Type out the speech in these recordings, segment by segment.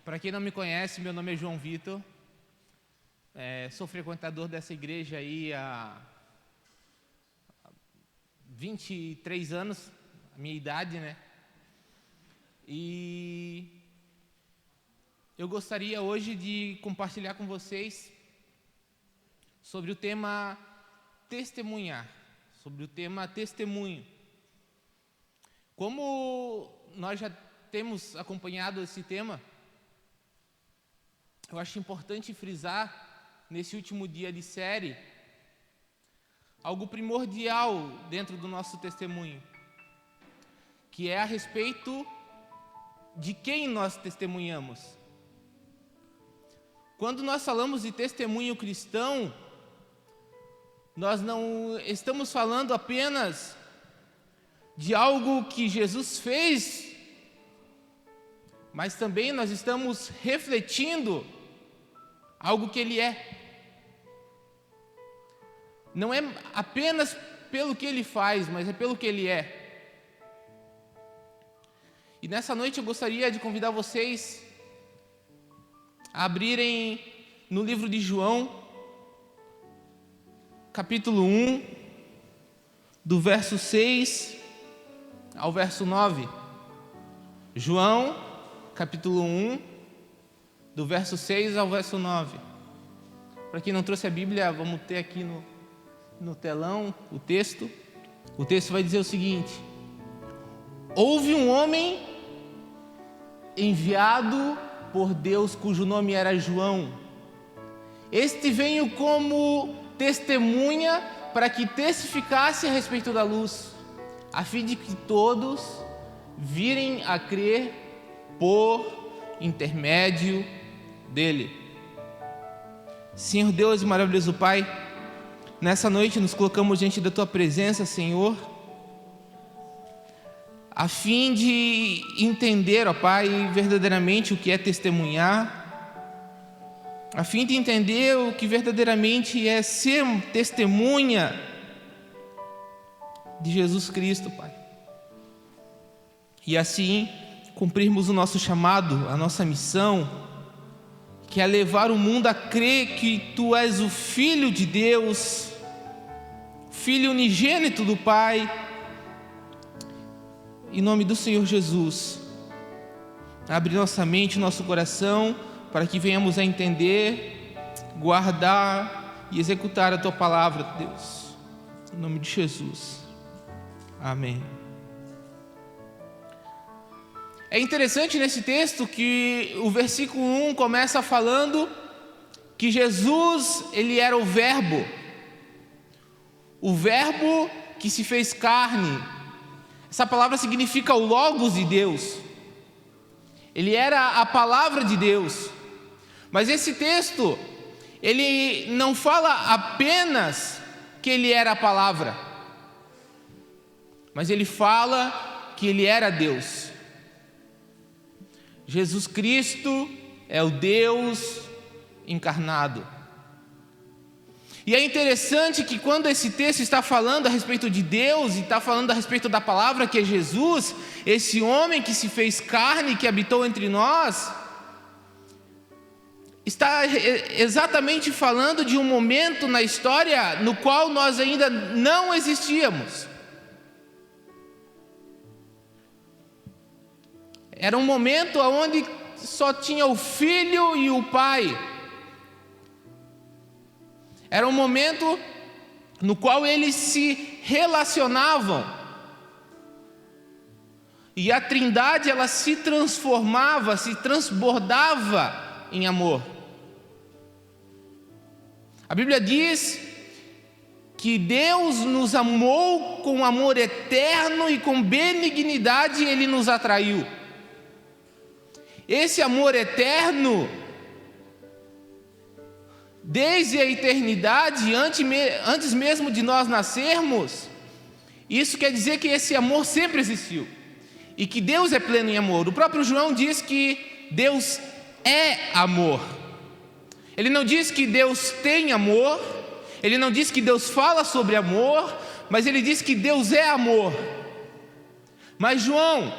Para quem não me conhece, meu nome é João Vitor. Sou frequentador dessa igreja aí há 23 anos, a minha idade, né? E eu gostaria hoje de compartilhar com vocês sobre o tema testemunhar, sobre o tema testemunho. Como nós já temos acompanhado esse tema, eu acho importante frisar, nesse último dia de série, algo primordial dentro do nosso testemunho, que é a respeito de quem nós testemunhamos. Quando nós falamos de testemunho cristão, nós não estamos falando apenas de algo que Jesus fez, mas também nós estamos refletindo algo que Ele é. Não é apenas pelo que Ele faz, mas é pelo que Ele é. E nessa noite eu gostaria de convidar vocês a abrirem no livro de João, capítulo 1, do verso 6 ao verso 9. João, capítulo 1, do verso 6 ao verso 9. Para quem não trouxe a Bíblia, vamos ter aqui no telão o texto. O texto vai dizer o seguinte: houve um homem enviado por Deus, cujo nome era João. Este veio como testemunha para que testificasse a respeito da luz, a fim de que todos virem a crer por intermédio dele. Senhor Deus e maravilhoso Pai, nessa noite nos colocamos diante da Tua presença, Senhor, a fim de entender, ó Pai, verdadeiramente o que é testemunhar, a fim de entender o que verdadeiramente é ser testemunha de Jesus Cristo, Pai. E assim cumprirmos o nosso chamado, a nossa missão, que é levar o mundo a crer que Tu és o Filho de Deus, Filho unigênito do Pai. Em nome do Senhor Jesus, abre nossa mente, nosso coração, para que venhamos a entender, guardar e executar a Tua palavra, Deus. Em nome de Jesus. Amém. É interessante nesse texto que o versículo 1 começa falando que Jesus, Ele era o Verbo que se fez carne. Essa palavra significa o Logos de Deus. Ele era a palavra de Deus. Mas esse texto, ele não fala apenas que Ele era a palavra, mas ele fala que Ele era Deus. Jesus Cristo é o Deus encarnado. E é interessante que quando esse texto está falando a respeito de Deus e está falando a respeito da palavra que é Jesus, esse homem que se fez carne, que habitou entre nós, está exatamente falando de um momento na história no qual nós ainda não existíamos. Era um momento onde só tinha o Filho e o Pai. Era um momento no qual eles se relacionavam. E a Trindade, ela se transformava, se transbordava em amor. A Bíblia diz que Deus nos amou com amor eterno e com benignidade Ele nos atraiu. Esse amor eterno, desde a eternidade, antes mesmo de nós nascermos, isso quer dizer que esse amor sempre existiu e que Deus é pleno em amor. O próprio João diz que Deus é amor. Ele não diz que Deus tem amor, ele não diz que Deus fala sobre amor, mas ele diz que Deus é amor. Mas João,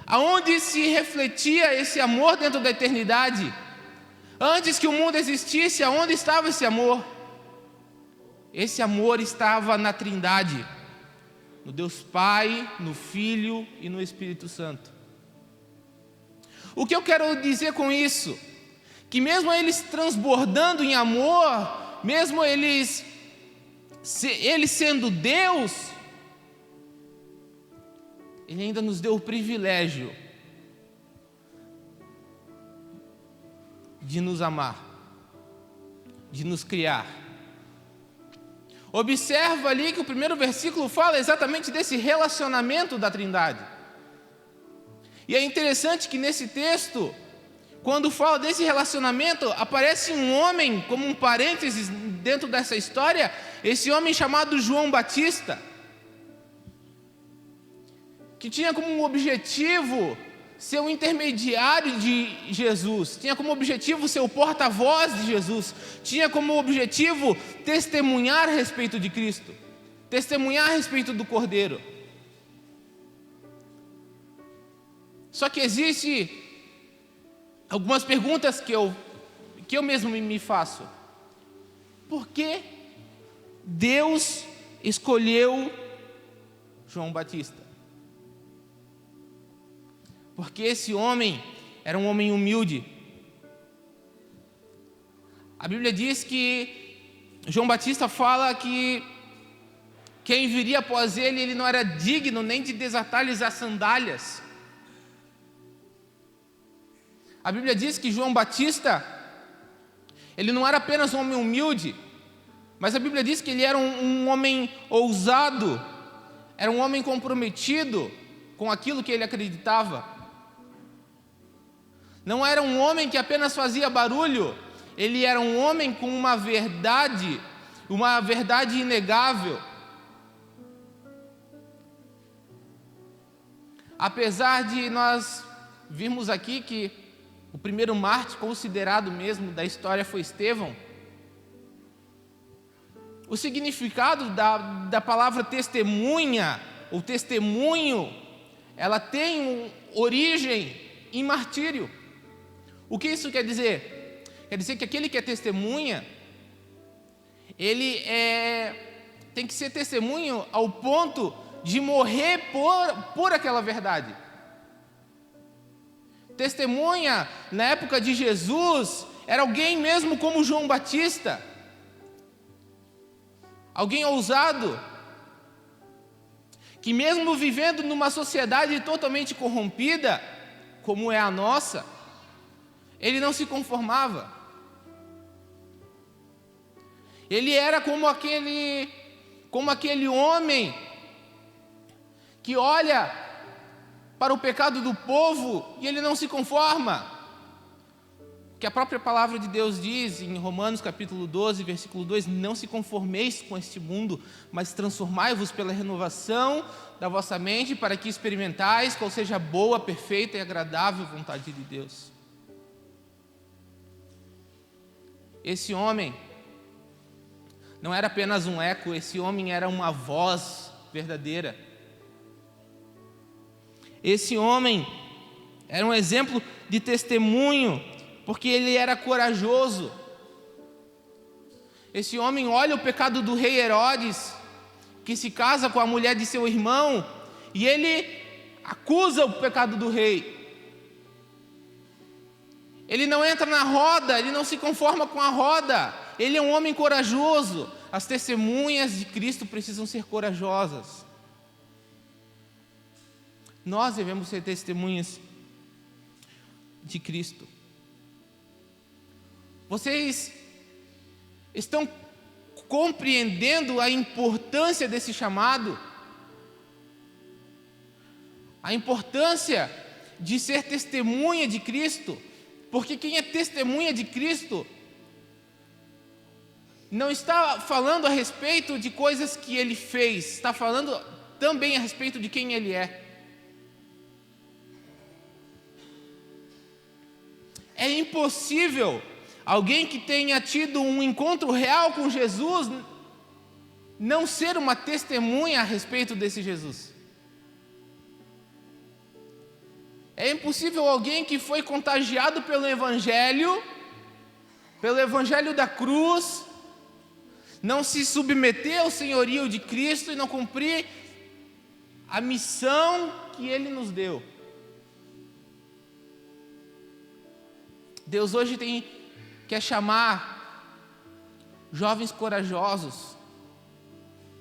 aonde se refletia esse amor dentro da eternidade. Antes que o mundo existisse, aonde estava esse amor? Esse amor estava na Trindade, no Deus Pai, no Filho e no Espírito Santo. O que eu quero dizer com isso? Que mesmo eles transbordando em amor, mesmo ele sendo Deus, Ele ainda nos deu o privilégio de nos amar, de nos criar. Observa ali que o primeiro versículo fala exatamente desse relacionamento da Trindade. E é interessante que nesse texto, quando fala desse relacionamento, aparece um homem, como um parênteses dentro dessa história, esse homem chamado João Batista, que tinha como objetivo ser o intermediário de Jesus, tinha como objetivo ser o porta-voz de Jesus, tinha como objetivo testemunhar a respeito de Cristo, testemunhar a respeito do Cordeiro. Só que existe algumas perguntas que eu mesmo me faço. Por que Deus escolheu João Batista? Porque esse homem era um homem humilde. A Bíblia diz que João Batista fala que quem viria após ele não era digno nem de desatar-lhes as sandálias. A Bíblia diz que João Batista, ele não era apenas um homem humilde, mas a Bíblia diz que ele era um homem ousado, era um homem comprometido com aquilo que ele acreditava. Não era um homem que apenas fazia barulho, ele era um homem com uma verdade inegável. Apesar de nós virmos aqui que o primeiro mártir considerado mesmo da história foi Estevão, o significado da palavra testemunha, ou testemunho, ela tem origem em martírio. O que isso quer dizer? Quer dizer que aquele que é testemunha, ele tem que ser testemunho ao ponto de morrer por aquela verdade. Testemunha, na época de Jesus, era alguém mesmo como João Batista, alguém ousado, que mesmo vivendo numa sociedade totalmente corrompida, como é a nossa, ele não se conformava. Ele era como aquele homem que olha para o pecado do povo e ele não se conforma. Que a própria palavra de Deus diz em Romanos capítulo 12, versículo 2: não se conformeis com este mundo, mas transformai-vos pela renovação da vossa mente, para que experimentais qual seja a boa, perfeita e agradável vontade de Deus. Esse homem não era apenas um eco, esse homem era uma voz verdadeira. Esse homem era um exemplo de testemunho, porque ele era corajoso. Esse homem olha o pecado do rei Herodes, que se casa com a mulher de seu irmão, e ele acusa o pecado do rei. Ele não entra na roda, ele não se conforma com a roda. Ele é um homem corajoso. As testemunhas de Cristo precisam ser corajosas. Nós devemos ser testemunhas de Cristo. Vocês estão compreendendo a importância desse chamado? A importância de ser testemunha de Cristo? Porque quem é testemunha de Cristo não está falando a respeito de coisas que Ele fez, está falando também a respeito de quem Ele é. É impossível alguém que tenha tido um encontro real com Jesus não ser uma testemunha a respeito desse Jesus. É impossível alguém que foi contagiado pelo Evangelho da cruz, não se submeter ao senhorio de Cristo e não cumprir a missão que Ele nos deu. Deus hoje quer chamar jovens corajosos,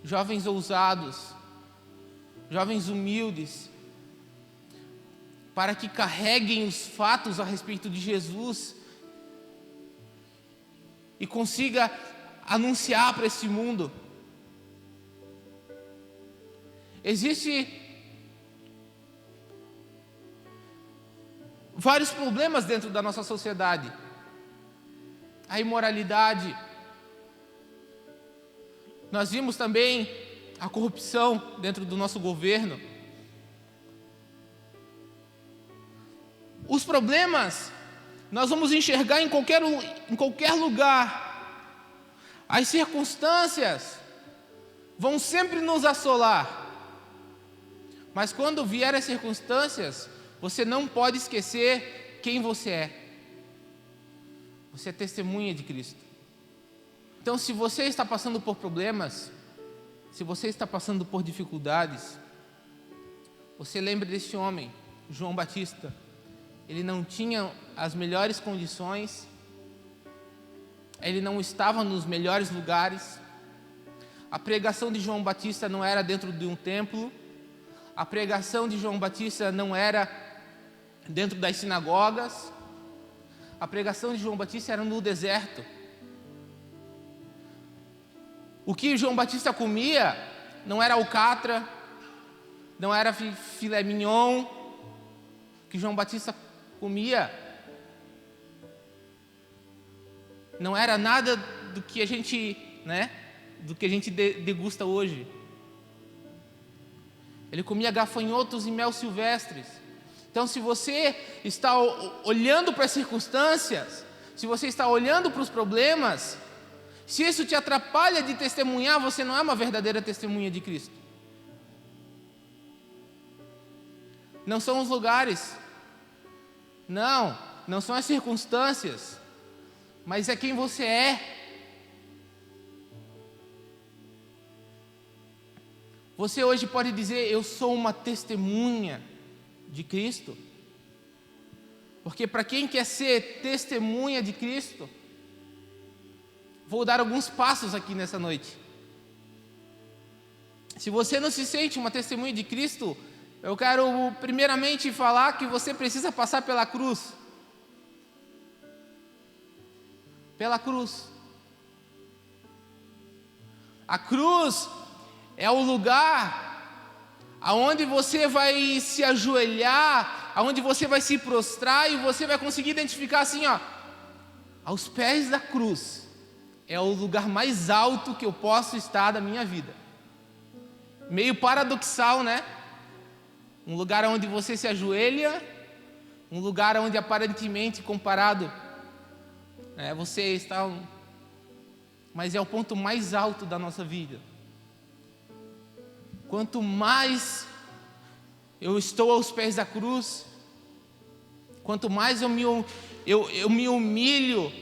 jovens ousados, jovens humildes, para que carreguem os fatos a respeito de Jesus e consiga anunciar para esse mundo. Existem vários problemas dentro da nossa sociedade. A imoralidade. Nós vimos também a corrupção dentro do nosso governo. Os problemas nós vamos enxergar em qualquer lugar. As circunstâncias vão sempre nos assolar. Mas quando vier as circunstâncias, você não pode esquecer quem você é. Você é testemunha de Cristo. Então, se você está passando por problemas, se você está passando por dificuldades, você lembre deste homem, João Batista. Ele não tinha as melhores condições, ele não estava nos melhores lugares. A pregação de João Batista não era dentro de um templo, a pregação de João Batista não era dentro das sinagogas, a pregação de João Batista era no deserto. O que João Batista comia não era alcatra, não era filé mignon. O que João Batista comia não era nada do que a gente, degusta hoje. Ele comia gafanhotos e mel silvestres. Então, se você está olhando para as circunstâncias, se você está olhando para os problemas, se isso te atrapalha de testemunhar, você não é uma verdadeira testemunha de Cristo. Não são os lugares, não são as circunstâncias, mas é quem você é. Você hoje pode dizer: eu sou uma testemunha de Cristo, porque para quem quer ser testemunha de Cristo, vou dar alguns passos aqui nessa noite. Se você não se sente uma testemunha de Cristo, eu quero primeiramente falar que você precisa passar pela cruz. Pela cruz. A cruz é o lugar aonde você vai se ajoelhar, aonde você vai se prostrar e você vai conseguir identificar assim, aos pés da cruz. É o lugar mais alto que eu posso estar da minha vida. Meio paradoxal, né? Um lugar onde você se ajoelha, um lugar onde aparentemente comparado, você está, mas é o ponto mais alto da nossa vida. Quanto mais eu estou aos pés da cruz, quanto mais eu me humilho,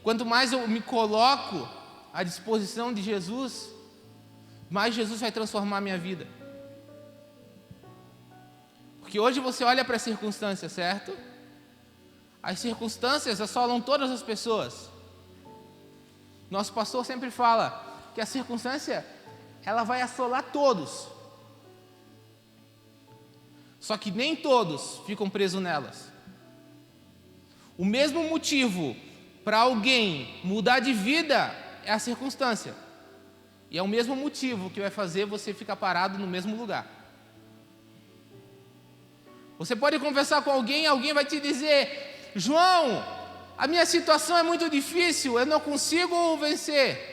quanto mais eu me coloco à disposição de Jesus, mais Jesus vai transformar a minha vida. Porque hoje você olha para as circunstâncias, certo? As circunstâncias assolam todas as pessoas. Nosso pastor sempre fala que a circunstância, ela vai assolar todos. Só que nem todos ficam presos nelas. O mesmo motivo para alguém mudar de vida é a circunstância. E é o mesmo motivo que vai fazer você ficar parado no mesmo lugar. Você pode conversar com alguém vai te dizer: João, a minha situação é muito difícil, eu não consigo vencer.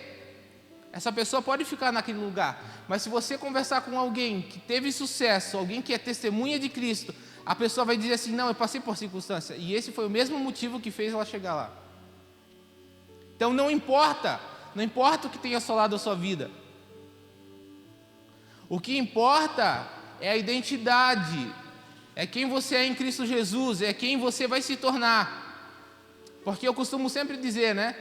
Essa pessoa pode ficar naquele lugar, mas se você conversar com alguém que teve sucesso, alguém que é testemunha de Cristo, a pessoa vai dizer assim: não, eu passei por circunstância, e esse foi o mesmo motivo que fez ela chegar lá. Então não importa o que tenha assolado a sua vida. O que importa é a identidade, é quem você é em Cristo Jesus, é quem você vai se tornar. Porque eu costumo sempre dizer, né,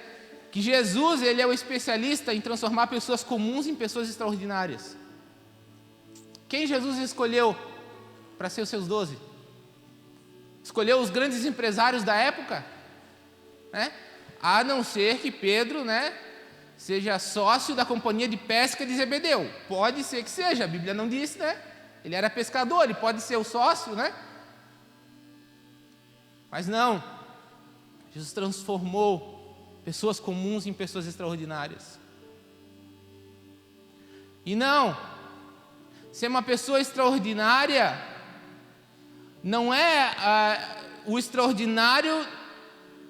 que Jesus, ele é o especialista em transformar pessoas comuns em pessoas extraordinárias. Quem Jesus escolheu para ser os seus 12? Escolheu os grandes empresários da época, né? A não ser que Pedro, né, seja sócio da companhia de pesca de Zebedeu. Pode ser que seja, a Bíblia não disse, né? Ele era pescador, ele pode ser o sócio, né? Mas não, Jesus transformou pessoas comuns em pessoas extraordinárias. E não, ser uma pessoa extraordinária não é o extraordinário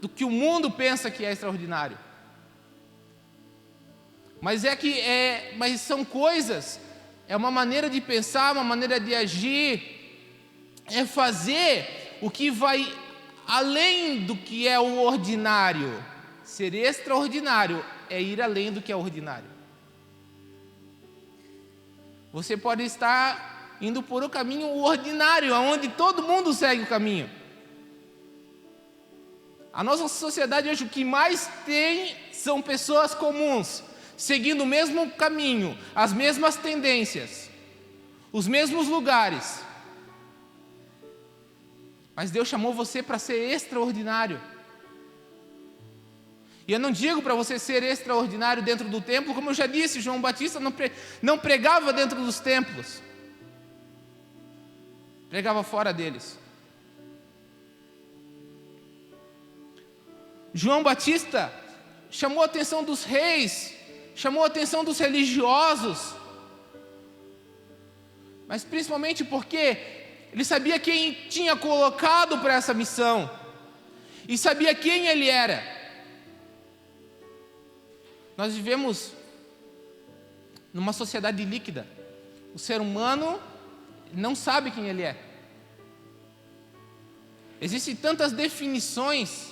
do que o mundo pensa que é extraordinário. Mas mas são coisas, é uma maneira de pensar, uma maneira de agir, é fazer o que vai além do que é o ordinário. Ser extraordinário é ir além do que é ordinário. Você pode estar indo por o caminho ordinário, onde todo mundo segue o caminho. A nossa sociedade hoje, o que mais tem são pessoas comuns, seguindo o mesmo caminho, as mesmas tendências, os mesmos lugares. Mas Deus chamou você para ser extraordinário. E eu não digo para você ser extraordinário dentro do templo, como eu já disse, João Batista não pregava dentro dos templos, pregava fora deles. João Batista chamou a atenção dos reis, chamou a atenção dos religiosos, mas principalmente porque ele sabia quem tinha colocado para essa missão, e sabia quem ele era. Nós vivemos numa sociedade líquida. O ser humano não sabe quem ele é. Existem tantas definições.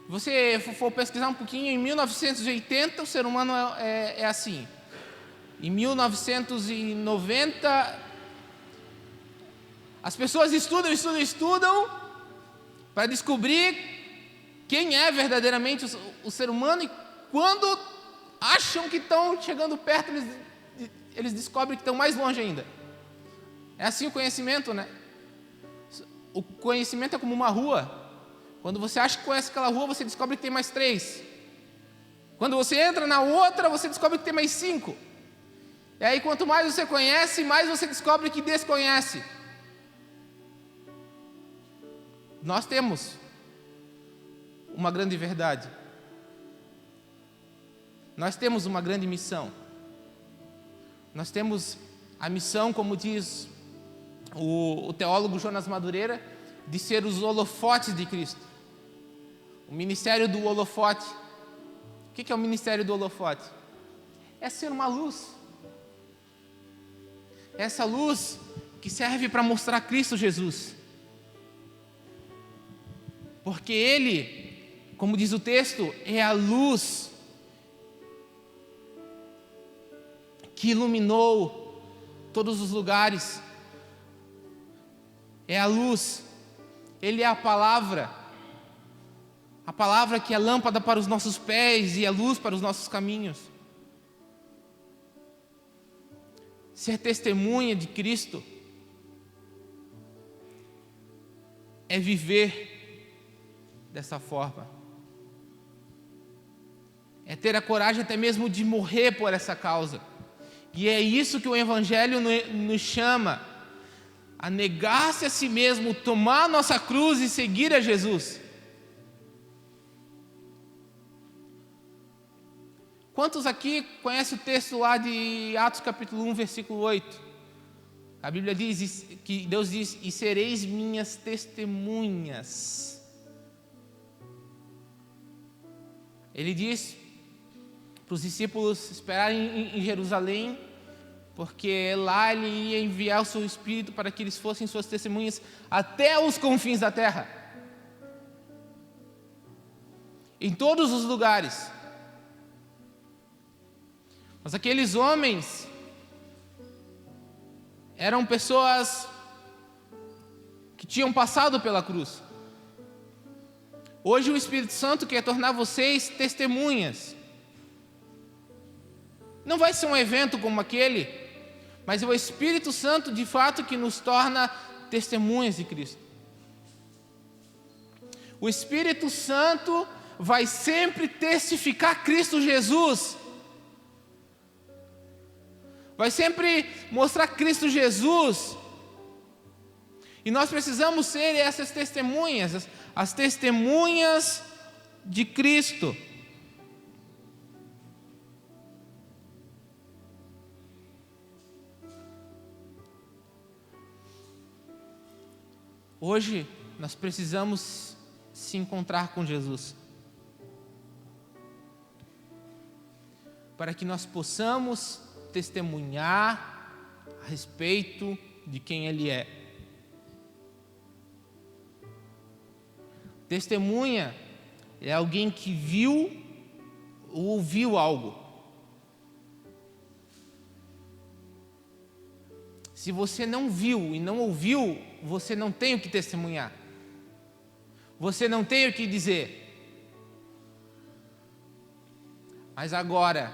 Se você for pesquisar um pouquinho, em 1980 o ser humano é assim. Em 1990, as pessoas estudam para descobrir quem é verdadeiramente o ser humano, e quando acham que estão chegando perto, eles descobrem que estão mais longe ainda. É assim o conhecimento, né? O conhecimento é como uma rua. Quando você acha que conhece aquela rua, você descobre que tem mais 3. Quando você entra na outra, você descobre que tem mais 5. E aí, quanto mais você conhece, mais você descobre que desconhece. Nós temos uma grande verdade. Nós temos uma grande missão. Nós temos a missão, como diz o teólogo Jonas Madureira, de ser os holofotes de Cristo. O ministério do holofote. O que é o ministério do holofote? É ser uma luz. É essa luz que serve para mostrar Cristo Jesus. Porque Ele, como diz o texto, é a luz que iluminou todos os lugares. É a luz. Ele é a palavra que é lâmpada para os nossos pés e a luz para os nossos caminhos. Ser testemunha de Cristo é viver dessa forma. É ter a coragem até mesmo de morrer por essa causa. E é isso que o Evangelho nos chama, a negar-se a si mesmo, tomar a nossa cruz e seguir a Jesus. Quantos aqui conhecem o texto lá de Atos capítulo 1, versículo 8? A Bíblia diz que Deus diz: e sereis minhas testemunhas. Ele diz para os discípulos esperarem em Jerusalém, porque lá Ele ia enviar o seu Espírito para que eles fossem suas testemunhas até os confins da terra, em todos os lugares. Mas aqueles homens eram pessoas que tinham passado pela cruz. Hoje o Espírito Santo quer tornar vocês testemunhas. Não vai ser um evento como aquele, mas é o Espírito Santo de fato que nos torna testemunhas de Cristo. O Espírito Santo vai sempre testificar Cristo Jesus. Vai sempre mostrar Cristo Jesus. E nós precisamos ser essas testemunhas, as testemunhas de Cristo. Hoje nós precisamos se encontrar com Jesus, para que nós possamos testemunhar a respeito de quem Ele é. Testemunha é alguém que viu ou ouviu algo. Se você não viu e não ouviu, você não tem o que testemunhar. Você não tem o que dizer. Mas agora,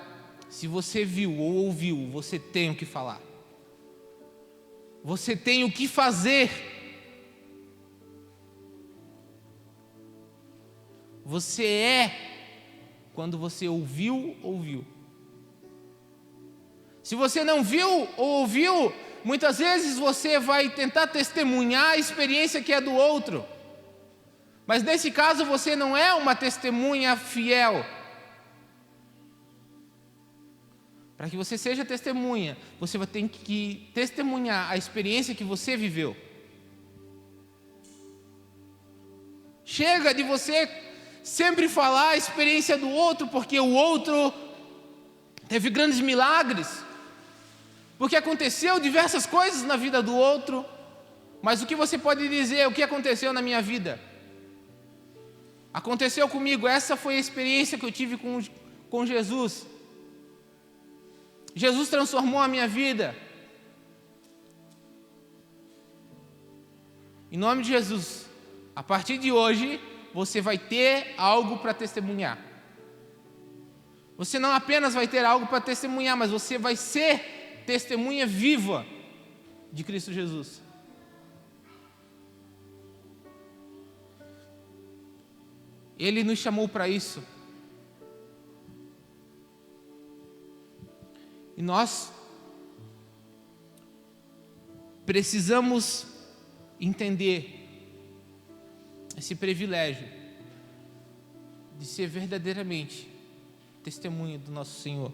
se você viu ou ouviu, você tem o que falar. Você tem o que fazer. Você é quando você ouviu. Se você não viu ou ouviu, muitas vezes você vai tentar testemunhar a experiência que é do outro. Mas nesse caso você não é uma testemunha fiel. Para que você seja testemunha, você vai ter que testemunhar a experiência que você viveu. Chega de você sempre falar a experiência do outro, porque o outro teve grandes milagres, porque aconteceu diversas coisas na vida do outro. Mas o que você pode dizer? O que aconteceu na minha vida? Aconteceu comigo, essa foi a experiência que eu tive com Jesus. Jesus transformou a minha vida. Em nome de Jesus, a partir de hoje, você vai ter algo para testemunhar. Você não apenas vai ter algo para testemunhar, mas você vai ser testemunha viva de Cristo Jesus. Ele nos chamou para isso. E nós precisamos entender esse privilégio de ser verdadeiramente testemunha do nosso Senhor.